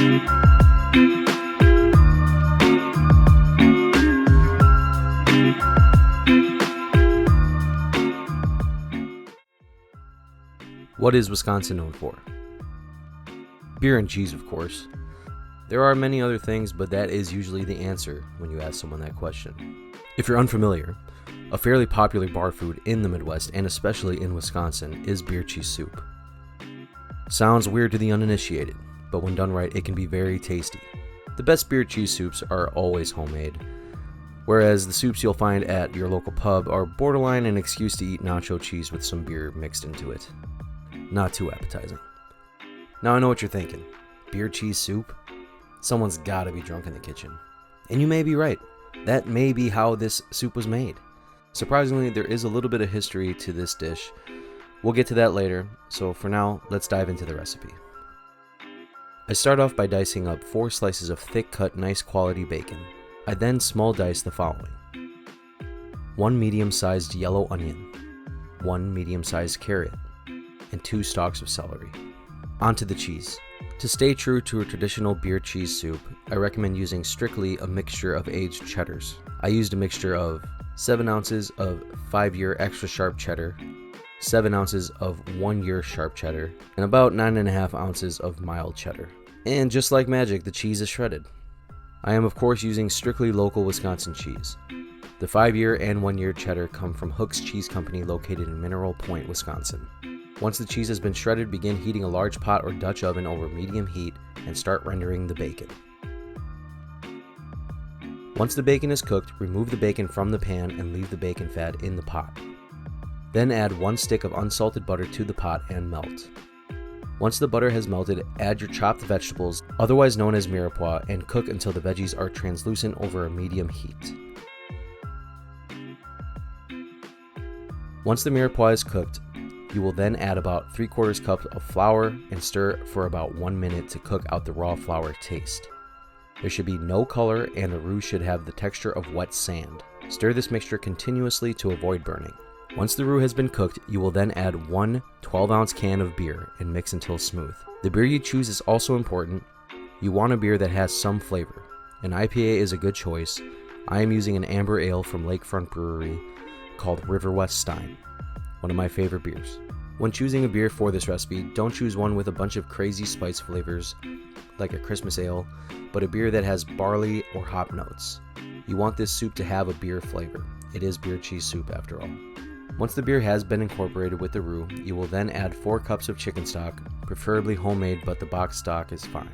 What is Wisconsin known for? Beer and cheese, of course. There are many other things, but that is usually the answer when you ask someone that question. If you're unfamiliar, a fairly popular bar food in the Midwest, and especially in Wisconsin, is beer cheese soup. Sounds weird to the uninitiated, but when done right, it can be very tasty. The best beer cheese soups are always homemade, whereas the soups you'll find at your local pub are borderline an excuse to eat nacho cheese with some beer mixed into it. Not too appetizing. Now I know what you're thinking. Beer cheese soup? Someone's gotta be drunk in the kitchen. And you may be right. That may be how this soup was made. Surprisingly, there is a little bit of history to this dish. We'll get to that later, so for now, let's dive into the recipe. I start off by dicing up 4 slices of thick-cut, nice quality bacon. I then small dice the following: 1 medium-sized yellow onion, 1 medium-sized carrot, and 2 stalks of celery. Onto the cheese. To stay true to a traditional beer cheese soup, I recommend using strictly a mixture of aged cheddars. I used a mixture of 7 ounces of 5-year extra sharp cheddar, 7 ounces of 1-year sharp cheddar, and about 9.5 ounces of mild cheddar. And just like magic, the cheese is shredded. I am of course using strictly local Wisconsin cheese. The 5-year and 1-year cheddar come from Hook's Cheese Company located in Mineral Point, Wisconsin. Once the cheese has been shredded, begin heating a large pot or Dutch oven over medium heat and start rendering the bacon. Once the bacon is cooked, remove the bacon from the pan and leave the bacon fat in the pot. Then add 1 stick of unsalted butter to the pot and melt. Once the butter has melted, add your chopped vegetables, otherwise known as mirepoix, and cook until the veggies are translucent over a medium heat. Once the mirepoix is cooked, you will then add about 3/4 cup of flour and stir for about 1 minute to cook out the raw flour taste. There should be no color and the roux should have the texture of wet sand. Stir this mixture continuously to avoid burning. Once the roux has been cooked, you will then add 1 12-ounce can of beer and mix until smooth. The beer you choose is also important. You want a beer that has some flavor. An IPA is a good choice. I am using an amber ale from Lakefront Brewery called River West Stein, one of my favorite beers. When choosing a beer for this recipe, don't choose one with a bunch of crazy spice flavors like a Christmas ale, but a beer that has barley or hop notes. You want this soup to have a beer flavor. It is beer cheese soup after all. Once the beer has been incorporated with the roux, you will then add 4 cups of chicken stock, preferably homemade, but the box stock is fine.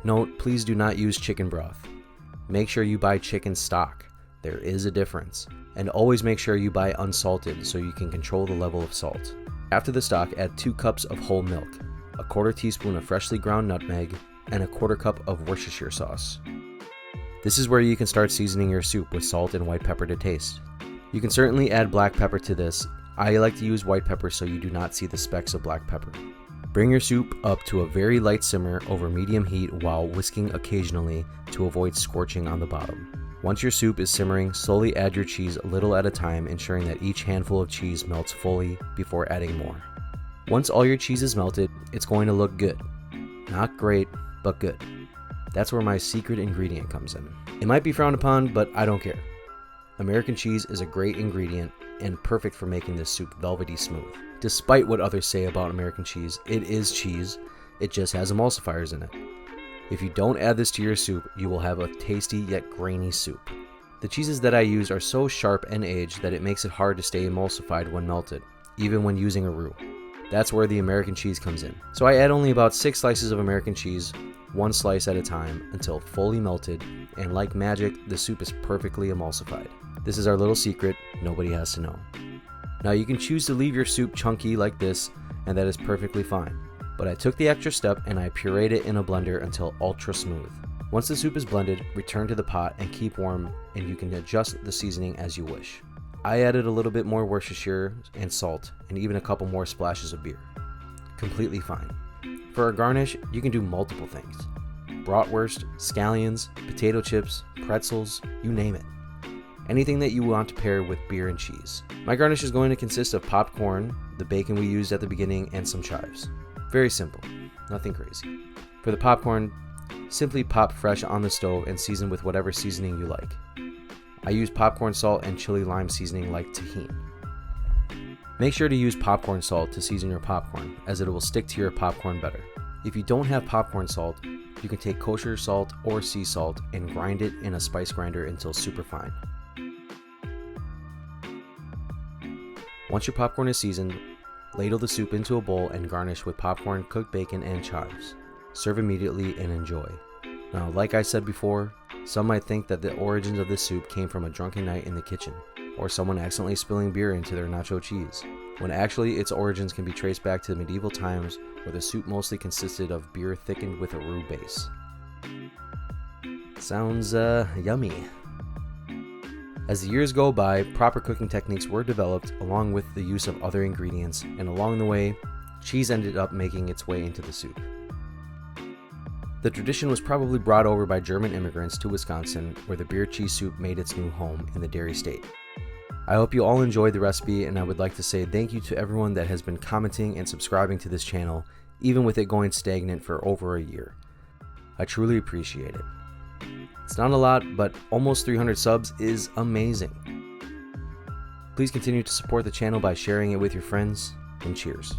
Note, please do not use chicken broth. Make sure you buy chicken stock. There is a difference. And always make sure you buy unsalted so you can control the level of salt. After the stock, add 2 cups of whole milk, a 1/4 teaspoon of freshly ground nutmeg, and a 1/4 cup of Worcestershire sauce. This is where you can start seasoning your soup with salt and white pepper to taste. You can certainly add black pepper to this. I like to use white pepper so you do not see the specks of black pepper. Bring your soup up to a very light simmer over medium heat while whisking occasionally to avoid scorching on the bottom. Once your soup is simmering, slowly add your cheese a little at a time, ensuring that each handful of cheese melts fully before adding more. Once all your cheese is melted, it's going to look good. Not great, but good. That's where my secret ingredient comes in. It might be frowned upon, but I don't care. American cheese is a great ingredient and perfect for making this soup velvety smooth. Despite what others say about American cheese, it is cheese. It just has emulsifiers in it. If you don't add this to your soup, you will have a tasty yet grainy soup. The cheeses that I use are so sharp and aged that it makes it hard to stay emulsified when melted, even when using a roux. That's where the American cheese comes in. So I add only about 6 slices of American cheese, 1 slice at a time, until fully melted, and like magic, the soup is perfectly emulsified. This is our little secret, nobody has to know. Now you can choose to leave your soup chunky like this, and that is perfectly fine. But I took the extra step and I pureed it in a blender until ultra smooth. Once the soup is blended, return to the pot and keep warm, and you can adjust the seasoning as you wish. I added a little bit more Worcestershire and salt, and even a couple more splashes of beer. Completely fine. For a garnish, you can do multiple things. Bratwurst, scallions, potato chips, pretzels, you name it. Anything that you want to pair with beer and cheese. My garnish is going to consist of popcorn, the bacon we used at the beginning, and some chives. Very simple, nothing crazy. For the popcorn, Simply pop fresh on the stove and season with whatever seasoning you like. I use popcorn salt and chili lime seasoning like tahini. Make sure to use popcorn salt to season your popcorn, as it will stick to your popcorn better. If you don't have popcorn salt, you can take kosher salt or sea salt and grind it in a spice grinder until super fine. Once your popcorn is seasoned, ladle the soup into a bowl and garnish with popcorn, cooked bacon, and chives. Serve immediately and enjoy. Now, like I said before, some might think that the origins of this soup came from a drunken night in the kitchen, or someone accidentally spilling beer into their nacho cheese, when actually its origins can be traced back to medieval times, where the soup mostly consisted of beer thickened with a roux base. Sounds yummy. As the years go by, proper cooking techniques were developed along with the use of other ingredients, and along the way, cheese ended up making its way into the soup. The tradition was probably brought over by German immigrants to Wisconsin, where the beer cheese soup made its new home in the dairy state. I hope you all enjoyed the recipe, and I would like to say thank you to everyone that has been commenting and subscribing to this channel, even with it going stagnant for over a year. I truly appreciate it. It's not a lot, but almost 300 subs is amazing. Please continue to support the channel by sharing it with your friends, and cheers.